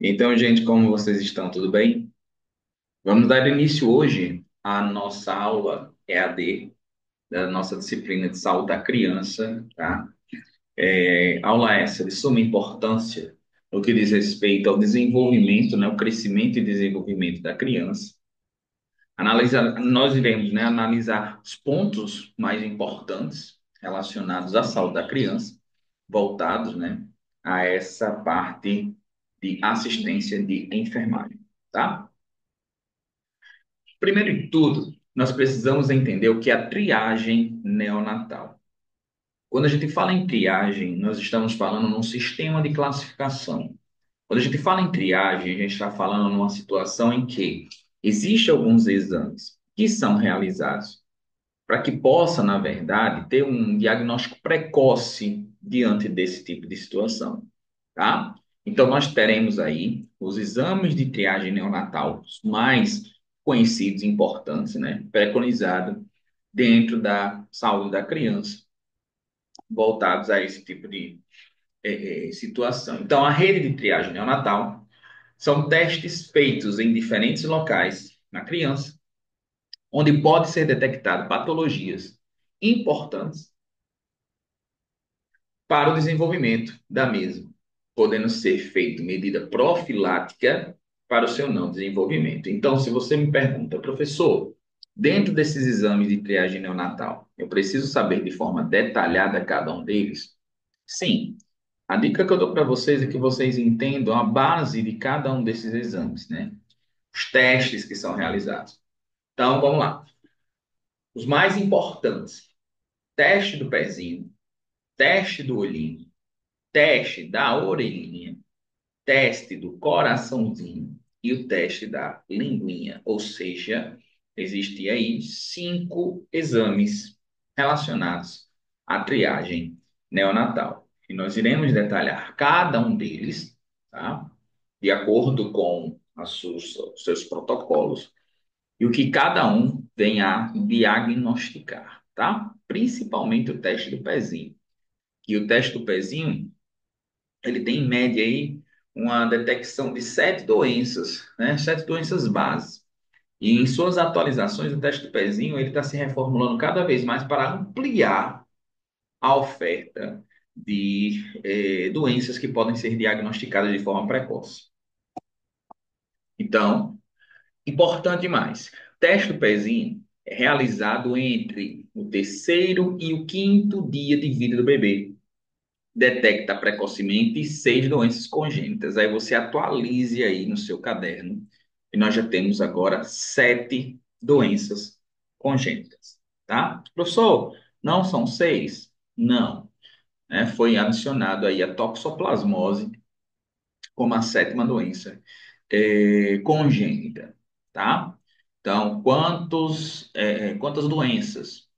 Então, gente, como vocês estão? Tudo bem? Vamos dar início hoje à nossa aula EAD, da nossa disciplina de saúde da criança, tá? Aula essa de suma importância no que diz respeito ao desenvolvimento, né, o crescimento e desenvolvimento da criança. Nós iremos, né, analisar os pontos mais importantes relacionados à saúde da criança, voltados, né, a essa parte de assistência de enfermagem, tá? Primeiro de tudo, nós precisamos entender o que é a triagem neonatal. Quando a gente fala em triagem, nós estamos falando num sistema de classificação. Quando a gente fala em triagem, a gente está falando numa situação em que existem alguns exames que são realizados para que possa, na verdade, ter um diagnóstico precoce diante desse tipo de situação, tá? Então, nós teremos aí os exames de triagem neonatal os mais conhecidos e importantes, né? Preconizado dentro da saúde da criança, voltados a esse tipo de situação. Então, a rede de triagem neonatal são testes feitos em diferentes locais na criança, onde pode ser detectado patologias importantes para o desenvolvimento da mesma, podendo ser feita medida profilática para o seu não desenvolvimento. Então, se você me pergunta, professor, dentro desses exames de triagem neonatal, eu preciso saber de forma detalhada cada um deles? Sim. A dica que eu dou para vocês é que vocês entendam a base de cada um desses exames, né? Os testes que são realizados. Então, vamos lá. Os mais importantes: teste do pezinho, teste do olhinho, teste da orelhinha, teste do coraçãozinho e o teste da linguinha. Ou seja, existem aí 5 exames relacionados à triagem neonatal. E nós iremos detalhar cada um deles, tá? De acordo com os seus protocolos e o que cada um vem a diagnosticar, tá? Principalmente o teste do pezinho. E o teste do pezinho ele tem em média aí uma detecção de 7 doenças, né? 7 doenças base. E em suas atualizações, o teste do pezinho ele está se reformulando cada vez mais para ampliar a oferta de doenças que podem ser diagnosticadas de forma precoce. Então, importante mais, o teste do pezinho é realizado entre o terceiro e o quinto dia de vida do bebê, detecta precocemente 6 doenças congênitas. Aí você atualize aí no seu caderno e nós já temos agora 7 doenças congênitas, tá? Professor, não são 6? Não, né? Foi adicionado aí a toxoplasmose como a sétima doença congênita, tá? Então, quantas doenças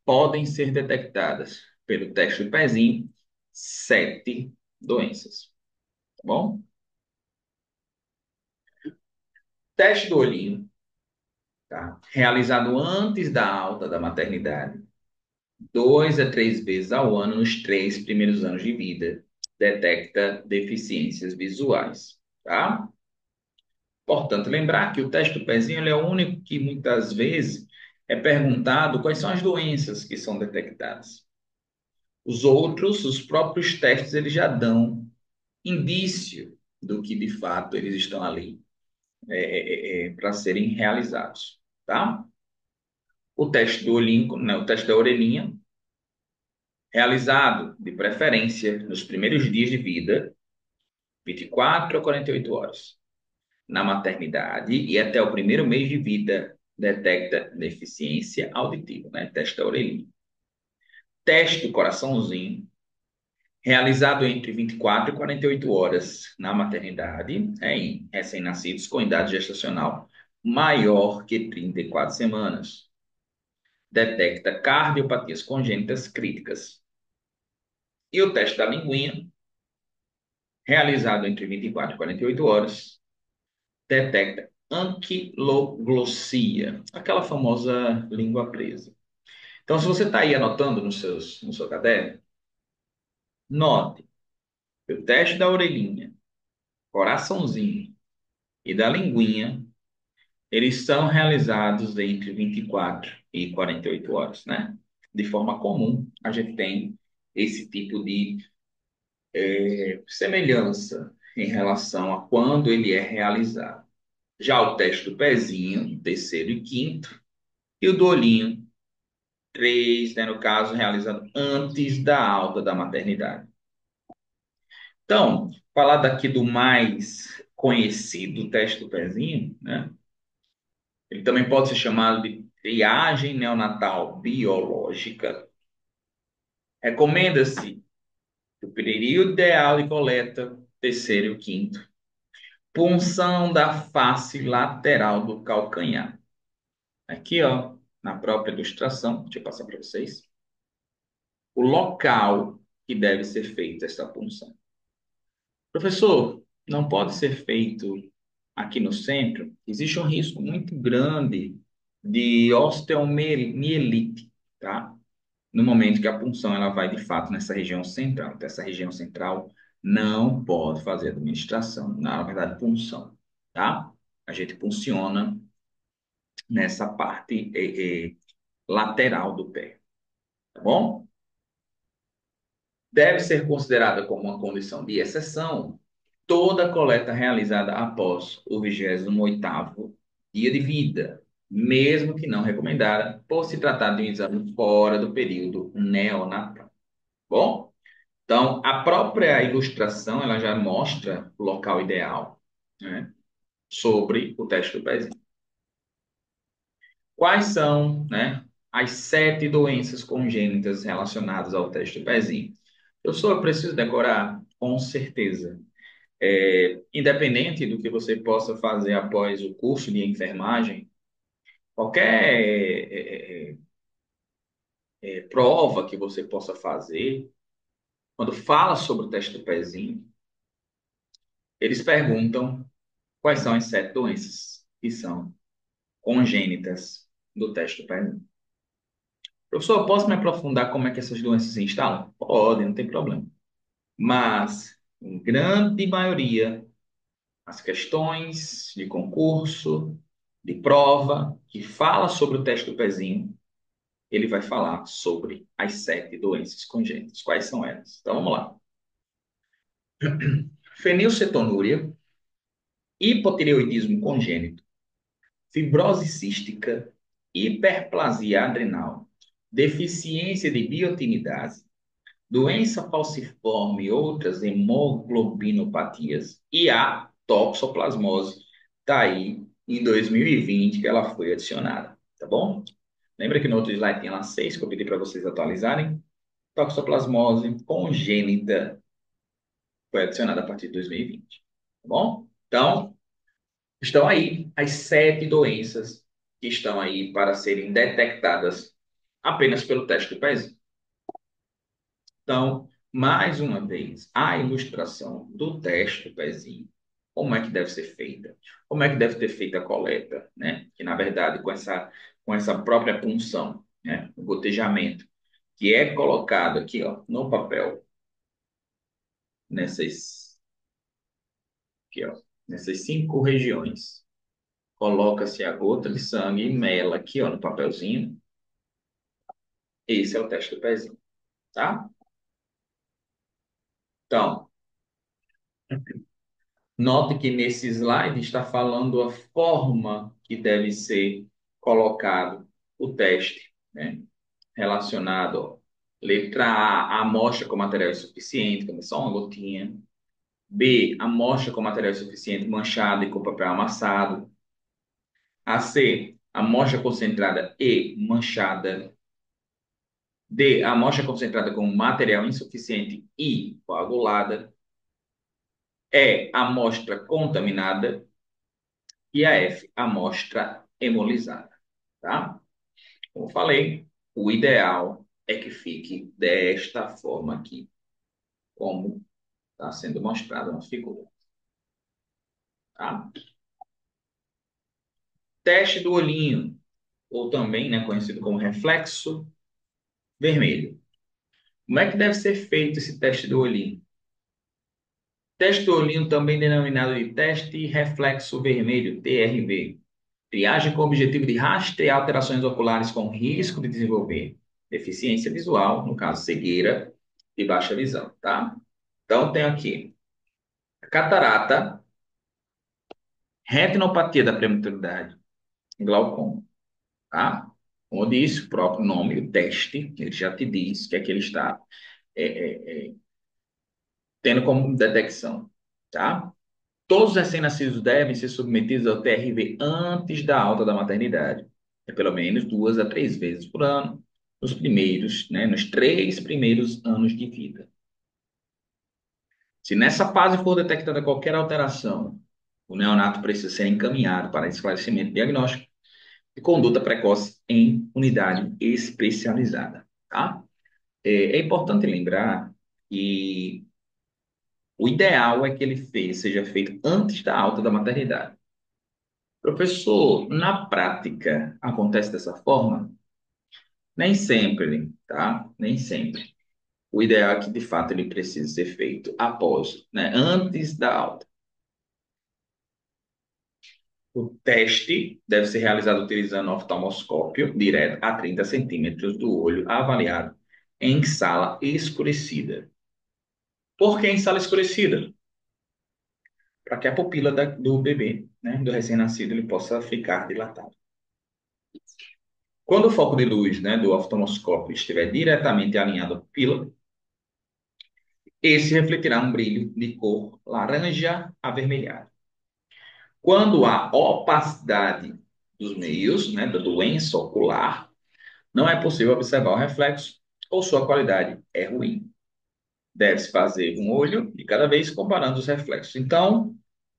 podem ser detectadas pelo teste do pezinho? 7 doenças, tá bom? Teste do olhinho, tá? Realizado antes da alta da maternidade, 2 a 3 vezes ao ano nos 3 primeiros anos de vida, detecta deficiências visuais, tá? Importante lembrar que o teste do pezinho ele é o único que muitas vezes é perguntado quais são as doenças que são detectadas. Os outros, os próprios testes, eles já dão indício do que de fato eles estão ali para serem realizados, tá? O teste do olhinho, né, o teste da orelhinha, realizado de preferência nos primeiros dias de vida, 24 a 48 horas. Na maternidade e até o primeiro mês de vida, detecta deficiência auditiva, né? Teste da orelhinha. Teste do coraçãozinho, realizado entre 24 e 48 horas na maternidade, em recém-nascidos com idade gestacional maior que 34 semanas. Detecta cardiopatias congênitas críticas. E o teste da linguinha, realizado entre 24 e 48 horas, detecta anquiloglossia, aquela famosa língua presa. Então, se você está aí anotando no seu caderno, note o teste da orelhinha, coraçãozinho e da linguinha, eles são realizados entre 24 e 48 horas, né? De forma comum, a gente tem esse tipo de semelhança em relação a quando ele é realizado. Já o teste do pezinho, terceiro e quinto, e o do olhinho, três, né, no caso, realizado antes da alta da maternidade. Então, falar daqui do mais conhecido teste do pezinho, né? Ele também pode ser chamado de triagem neonatal biológica. Recomenda-se o período ideal de coleta, terceiro e o quinto. Punção da face lateral do calcanhar. Aqui, ó, na própria ilustração, deixa eu passar para vocês. O local que deve ser feita essa punção. Professor, não pode ser feito aqui no centro? Existe um risco muito grande de osteomielite, tá? No momento que a punção ela vai de fato nessa região central. Então, essa região central não pode fazer administração, na verdade, punção, tá? A gente punciona nessa parte lateral do pé, tá bom? Deve ser considerada como uma condição de exceção toda coleta realizada após o 28º dia de vida, mesmo que não recomendada, por se tratar de um exame fora do período neonatal. Bom, então a própria ilustração ela já mostra o local ideal, né, sobre o teste do pezinho. Quais são, né, as 7 doenças congênitas relacionadas ao teste do pezinho? Eu preciso decorar? Com certeza. Independente do que você possa fazer após o curso de enfermagem, qualquer prova que você possa fazer, quando fala sobre o teste do pezinho, eles perguntam quais são as 7 doenças que são congênitas do teste do pezinho. Professor, posso me aprofundar como é que essas doenças se instalam? Pode, não tem problema. Mas, em grande maioria, as questões de concurso, de prova, que fala sobre o teste do pezinho, ele vai falar sobre as 7 doenças congênitas. Quais são elas? Então vamos lá. Fenilcetonúria, hipotireoidismo congênito, fibrose cística, hiperplasia adrenal, deficiência de biotinidase, doença falciforme e outras hemoglobinopatias e a toxoplasmose. Está aí em 2020 que ela foi adicionada, tá bom? Lembra que no outro slide tinha lá 6 que eu pedi para vocês atualizarem? Toxoplasmose congênita foi adicionada a partir de 2020, tá bom? Então, estão aí as 7 doenças que estão aí para serem detectadas apenas pelo teste do pezinho. Então, mais uma vez, a ilustração do teste do pezinho, como é que deve ser feita, como é que deve ter feita a coleta, né? Que na verdade com essa própria punção, né? O gotejamento, que é colocado aqui, ó, no papel, nessas, aqui, ó, nessas 5 regiões. Coloca-se a gota de sangue e mela aqui, ó, no papelzinho. Esse é o teste do pezinho, tá? Então, note que nesse slide está falando a forma que deve ser colocado o teste, né? Relacionado, ó, letra A, a amostra com material insuficiente, como só uma gotinha. B, amostra com material insuficiente manchada e com papel amassado. A C, amostra concentrada e manchada. D, amostra concentrada com material insuficiente e coagulada. E, amostra contaminada. E a F, amostra hemolizada, tá? Como eu falei, o ideal é que fique desta forma aqui, como está sendo mostrado na figura, tá? Teste do olhinho, ou também, né, conhecido como reflexo vermelho. Como é que deve ser feito esse teste do olhinho? Teste do olhinho, também denominado de teste reflexo vermelho, TRV. Triagem com o objetivo de rastrear alterações oculares com risco de desenvolver deficiência visual, no caso cegueira e baixa visão, tá? Então, tem aqui catarata, retinopatia da prematuridade, glaucoma, tá? Como eu disse, o próprio nome, o teste, ele já te diz que é que ele está é, tendo como detecção, tá? Todos os recém-nascidos devem ser submetidos ao TRV antes da alta da maternidade. É pelo menos 2 a 3 vezes por ano, nos primeiros, né, nos 3 primeiros anos de vida. Se nessa fase for detectada qualquer alteração, o neonato precisa ser encaminhado para esclarecimento diagnóstico e conduta precoce em unidade especializada, tá? É importante lembrar que o ideal é que seja feito antes da alta da maternidade. Professor, na prática acontece dessa forma? Nem sempre, tá? Nem sempre. O ideal é que, de fato, ele precisa ser feito após, né? Antes da alta. O teste deve ser realizado utilizando oftalmoscópio direto a 30 centímetros do olho, avaliado em sala escurecida. Por que em sala escurecida? Para que a pupila do bebê, né, do recém-nascido, ele possa ficar dilatado. Quando o foco de luz, né, do oftalmoscópio estiver diretamente alinhado à pupila, esse refletirá um brilho de cor laranja avermelhado. Quando há opacidade dos meios, né, da doença ocular, não é possível observar o reflexo ou sua qualidade é ruim. Deve-se fazer um olho de cada vez comparando os reflexos. Então,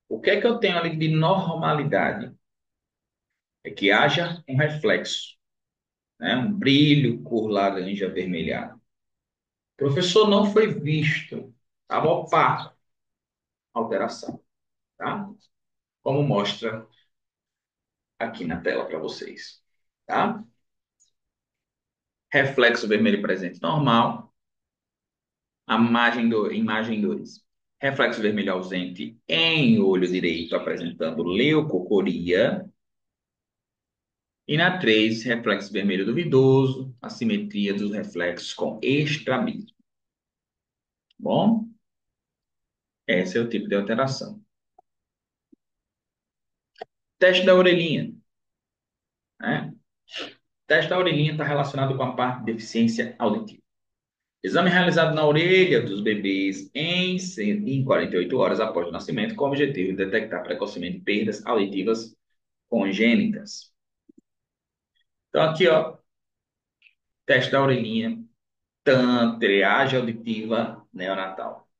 o que é que eu tenho ali de normalidade? É que haja um reflexo, né, um brilho cor laranja avermelhado. O professor não foi visto, estava opaco, alteração, tá? Como mostra aqui na tela para vocês, tá? Reflexo vermelho presente normal, imagem 2. Reflexo vermelho ausente em olho direito, apresentando leucocoria. E na 3, reflexo vermelho duvidoso, assimetria dos reflexos com estrabismo. Bom, esse é o tipo de alteração. Teste da orelhinha, né? O teste da orelhinha está relacionado com a parte de deficiência auditiva. Exame realizado na orelha dos bebês em 48 horas após o nascimento, com o objetivo de detectar precocemente perdas auditivas congênitas. Então, aqui, ó, teste da orelhinha, triagem auditiva neonatal.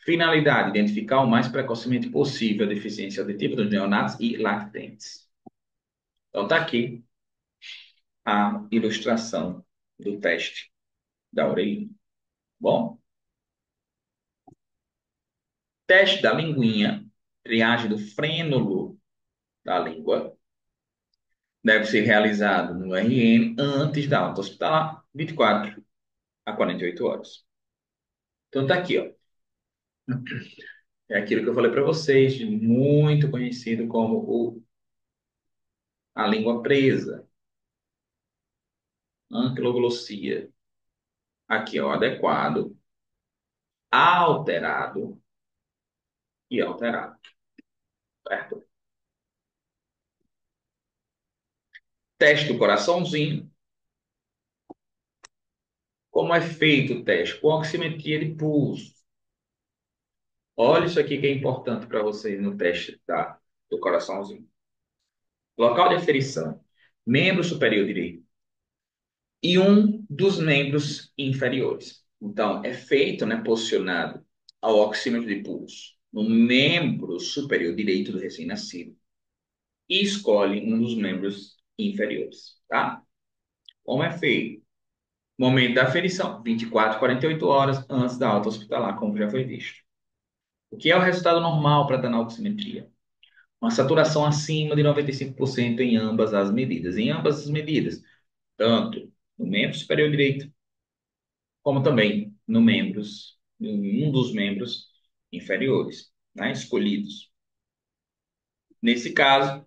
Finalidade: identificar o mais precocemente possível a deficiência auditiva dos neonatos e lactentes. Então, está aqui a ilustração do teste da orelhinha. Bom, teste da linguinha, triagem do frênulo da língua, deve ser realizado no RN antes da alta hospitalar, 24 a 48 horas. Então tá aqui, ó. É aquilo que eu falei para vocês, muito conhecido como a língua presa, anquiloglossia. Aqui, ó, adequado, alterado e alterado, certo? Teste do coraçãozinho. Como é feito o teste? Com oximetria de pulso. Olha isso aqui que é importante para vocês no teste do coraçãozinho. Local de aferição: membro superior direito e um dos membros inferiores. Então, é feito, né, posicionado ao oxímetro de pulso no membro superior direito do recém-nascido e escolhe um dos membros inferiores, tá? Como é feito? Momento da aferição: 24 a 48 horas antes da alta hospitalar, como já foi visto. O que é o resultado normal para dar na oximetria? Uma saturação acima de 95% em ambas as medidas. Em ambas as medidas, tanto no membro superior direito, como também no membros, em um dos membros inferiores, né, escolhidos. Nesse caso,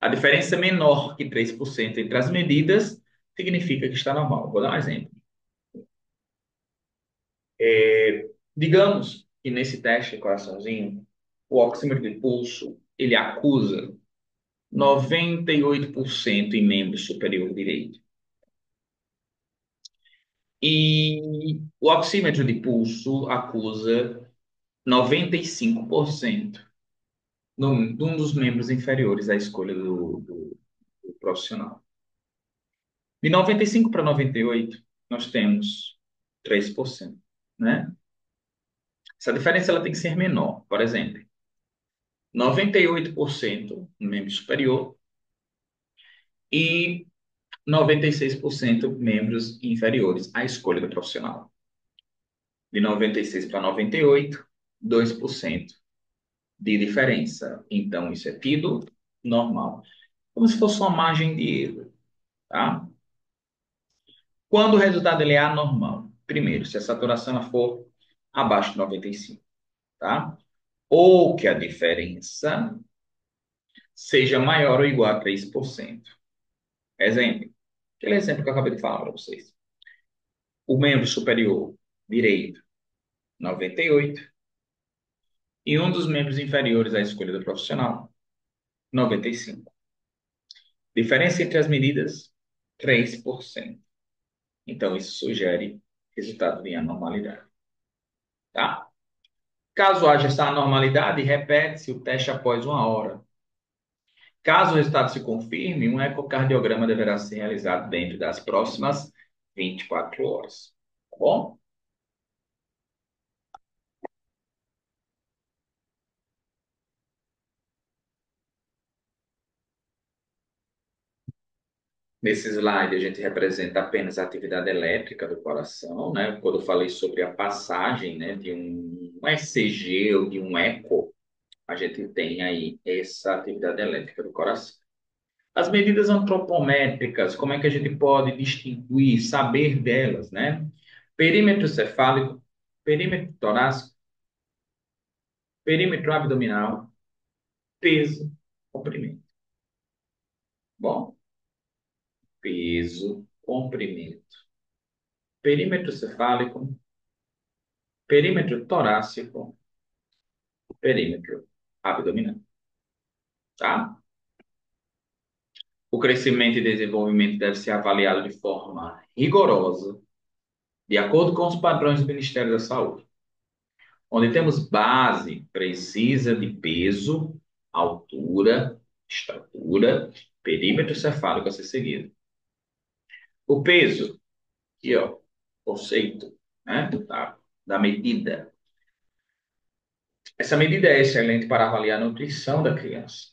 a diferença menor que 3% entre as medidas significa que está normal. Vou dar um exemplo. Digamos que nesse teste, coraçãozinho, o oxímetro de pulso, ele acusa 98% em membro superior direito. E o oxímetro de pulso acusa 95% de um dos membros inferiores à escolha do profissional. De 95 para 98, nós temos 3%, né? Essa diferença ela tem que ser menor. Por exemplo, 98% no membro superior e 96% membros inferiores à escolha do profissional. De 96 para 98, 2% de diferença. Então, isso é tido normal. Como se fosse uma margem de erro, tá? Quando o resultado ele é anormal? Primeiro, se a saturação ela for abaixo de 95, tá? Ou que a diferença seja maior ou igual a 3%. Exemplo, aquele exemplo que eu acabei de falar para vocês. O membro superior direito, 98, e um dos membros inferiores à escolha do profissional, 95. Diferença entre as medidas, 3%. Então, isso sugere resultado de anormalidade. Tá? Caso haja essa anormalidade, repete-se o teste após 1 hora. Caso o resultado se confirme, um ecocardiograma deverá ser realizado dentro das próximas 24 horas. Tá bom? Nesse slide, a gente representa apenas a atividade elétrica do coração, né? Quando eu falei sobre a passagem, né, de um ECG ou de um eco, a gente tem aí essa atividade elétrica do coração. As medidas antropométricas, como é que a gente pode distinguir, saber delas, né? Perímetro cefálico, perímetro torácico, perímetro abdominal, peso, comprimento. Bom, peso, comprimento, perímetro cefálico, perímetro torácico, perímetro abdominal, tá? O crescimento e desenvolvimento deve ser avaliado de forma rigorosa, de acordo com os padrões do Ministério da Saúde, onde temos base precisa de peso, altura, estatura, perímetro cefálico a ser seguido. O peso, aqui ó, conceito, né, da medida. Essa medida é excelente para avaliar a nutrição da criança.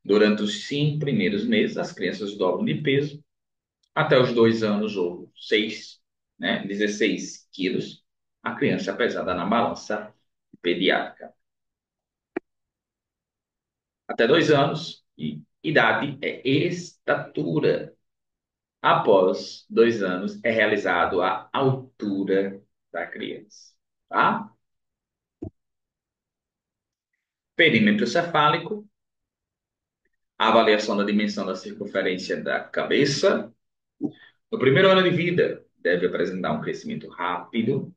Durante os 5 primeiros meses, as crianças dobram de peso até os 2 anos ou 6, né, 16 quilos, a criança é pesada na balança pediátrica. Até 2 anos, e idade é estatura. Após 2 anos, é realizado a altura da criança, tá? Perímetro cefálico, a avaliação da dimensão da circunferência da cabeça. No primeiro ano de vida, deve apresentar um crescimento rápido,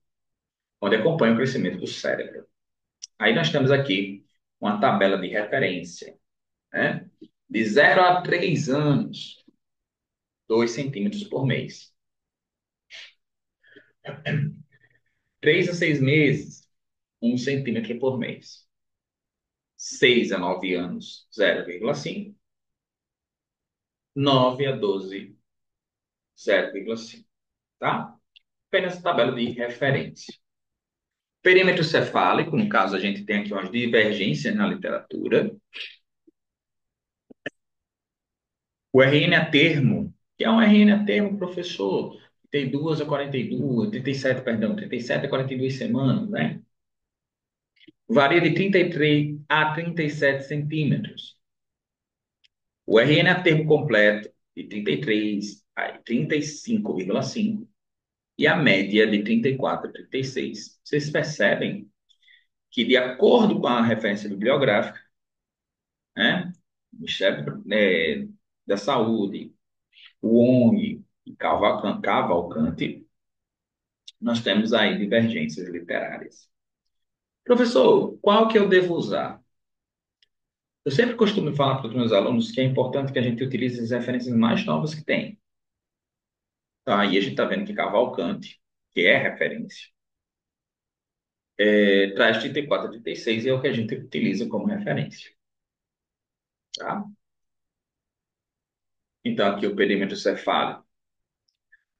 onde acompanha o crescimento do cérebro. Aí nós temos aqui uma tabela de referência, né? De 0 a 3 anos, 2 centímetros por mês. 3 a 6 meses, 1 centímetro por mês. 6 a 9 anos, 0,5. 9 a 12, 0,5. Tá? Apenas tabela de referência. Perímetro cefálico, no caso, a gente tem aqui umas divergências na literatura. O RN a termo, que é um RN a termo, professor, 32 a 42, 37, perdão, 37 a 42 semanas, né? Varia de 33 a 37 centímetros. O RN a termo completo, de 33 a 35,5. E a média de 34 a 36. Vocês percebem que, de acordo com a referência bibliográfica, né, o Ministério da Saúde, o ONG e Cavalcante, nós temos aí divergências literárias. Professor, qual que eu devo usar? Eu sempre costumo falar para os meus alunos que é importante que a gente utilize as referências mais novas que tem. Tá? Aí a gente está vendo que Cavalcante, que é referência, traz 34 a 36 e é o que a gente utiliza como referência. Tá? Então, aqui o perímetro cefálico,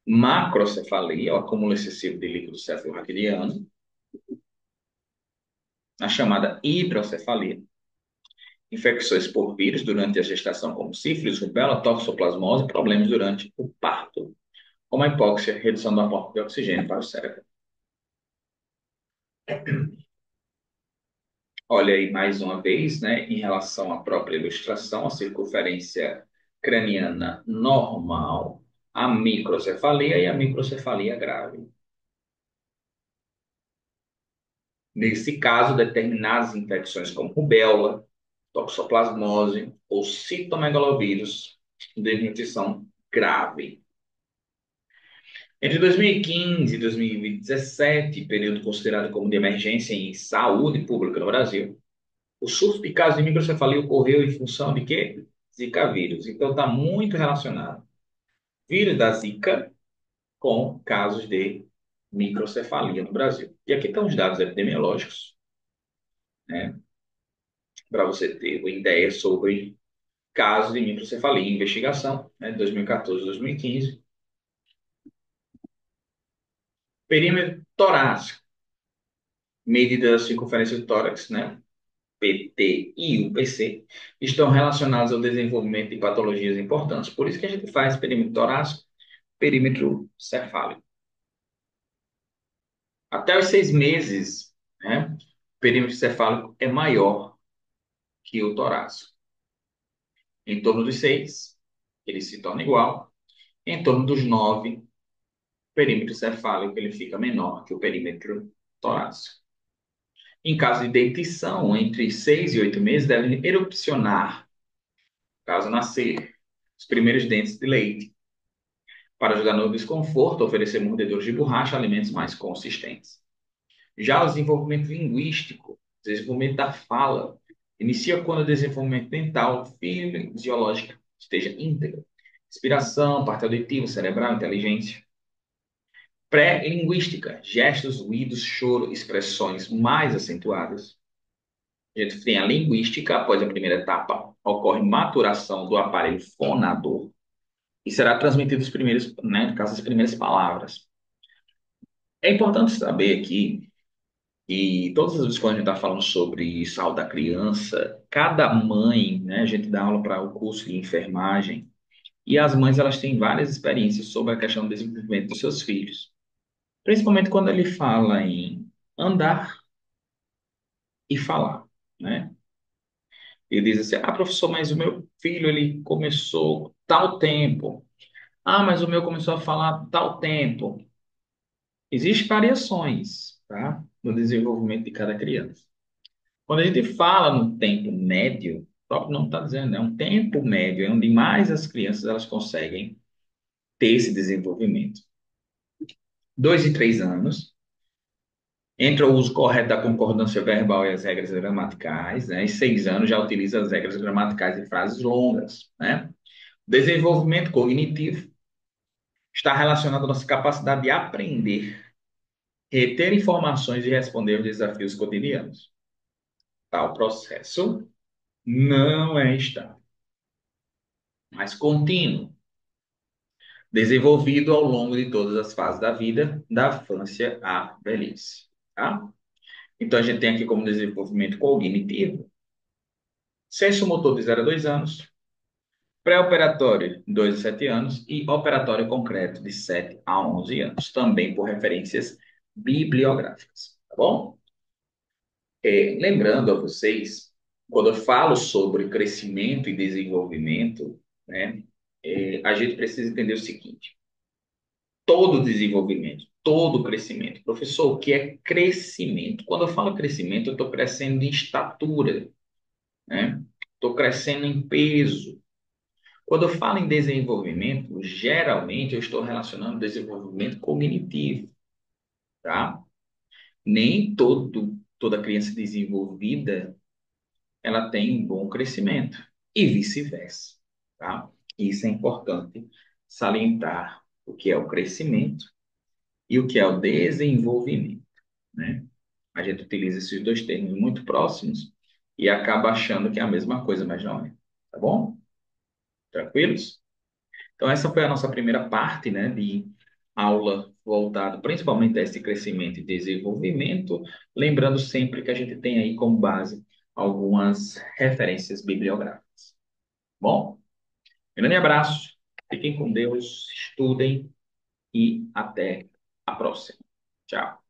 macrocefalia, o acúmulo excessivo de líquido cefalorraquidiano, a chamada hidrocefalia, infecções por vírus durante a gestação, como sífilis, rubéola, toxoplasmose, problemas durante o parto, como a hipóxia, redução do aporte de oxigênio para o cérebro. Olha aí mais uma vez, né, em relação à própria ilustração, a circunferência craniana normal, a microcefalia e a microcefalia grave. Nesse caso, determinadas infecções como rubéola, toxoplasmose ou citomegalovírus de nutrição grave. Entre 2015 e 2017, período considerado como de emergência em saúde pública no Brasil, o surto de casos de microcefalia ocorreu em função de quê? Zika vírus. Então, está muito relacionado. Vírus da Zika com casos de microcefalia no Brasil. E aqui estão os dados epidemiológicos, né, para você ter uma ideia sobre casos de microcefalia em investigação, né, 2014 2015. Perímetro torácico, medida da circunferência do tórax, né, PT e UPC, estão relacionados ao desenvolvimento de patologias importantes. Por isso que a gente faz perímetro torácico, perímetro cefálico. Até os 6 meses, né, o perímetro cefálico é maior que o torácico. Em torno dos 6, ele se torna igual. Em torno dos 9, o perímetro cefálico ele fica menor que o perímetro torácico. Em caso de dentição, entre 6 e 8 meses, devem erupcionar, caso nascer, os primeiros dentes de leite, para ajudar no desconforto, oferecer mordedores de borracha, alimentos mais consistentes. Já o desenvolvimento linguístico, desenvolvimento da fala, inicia quando o desenvolvimento dental, fisiológico, esteja íntegro. Respiração, parte auditiva, cerebral, inteligência. Pré-linguística, gestos, ruídos, choro, expressões mais acentuadas. A gente tem a linguística, após a primeira etapa, ocorre maturação do aparelho fonador e será transmitido os primeiros, né, no caso, as primeiras palavras. É importante saber aqui que todas as vezes quando a gente está falando sobre saúde da criança, cada mãe, né, a gente dá aula para o curso de enfermagem, e as mães elas têm várias experiências sobre a questão do desenvolvimento dos seus filhos. Principalmente quando ele fala em andar e falar, né? Ele diz assim, professor, mas o meu filho, ele começou tal tempo. Mas o meu começou a falar tal tempo. Existem variações, tá? No desenvolvimento de cada criança. Quando a gente fala no tempo médio, o próprio nome está dizendo, é um tempo médio, é onde mais as crianças elas conseguem ter esse desenvolvimento. 2 e 3 anos, entra o uso correto da concordância verbal e as regras gramaticais, né? E 6 anos já utiliza as regras gramaticais e frases longas, né? Desenvolvimento cognitivo está relacionado à nossa capacidade de aprender, reter informações e responder aos desafios cotidianos. Tal processo não é estável, mas contínuo, desenvolvido ao longo de todas as fases da vida, da infância à velhice. Tá? Então, a gente tem aqui como desenvolvimento cognitivo, senso motor de 0 a 2 anos, pré-operatório 2 a 7 anos e operatório concreto de 7 a 11 anos, também por referências bibliográficas. Tá bom? Lembrando a vocês, quando eu falo sobre crescimento e desenvolvimento, né, a gente precisa entender o seguinte: todo desenvolvimento, todo crescimento. Professor, o que é crescimento? Quando eu falo crescimento, eu estou crescendo em estatura, né? Estou crescendo em peso. Quando eu falo em desenvolvimento, geralmente eu estou relacionando desenvolvimento cognitivo, tá? Nem toda criança desenvolvida ela tem um bom crescimento e vice-versa, tá? Isso é importante salientar o que é o crescimento e o que é o desenvolvimento, né? A gente utiliza esses dois termos muito próximos e acaba achando que é a mesma coisa, mas não é, tá bom? Tranquilos? Então, essa foi a nossa primeira parte, né, de aula voltada principalmente a esse crescimento e desenvolvimento, lembrando sempre que a gente tem aí como base algumas referências bibliográficas. Bom, grande abraço, fiquem com Deus, estudem e até a próxima. Tchau.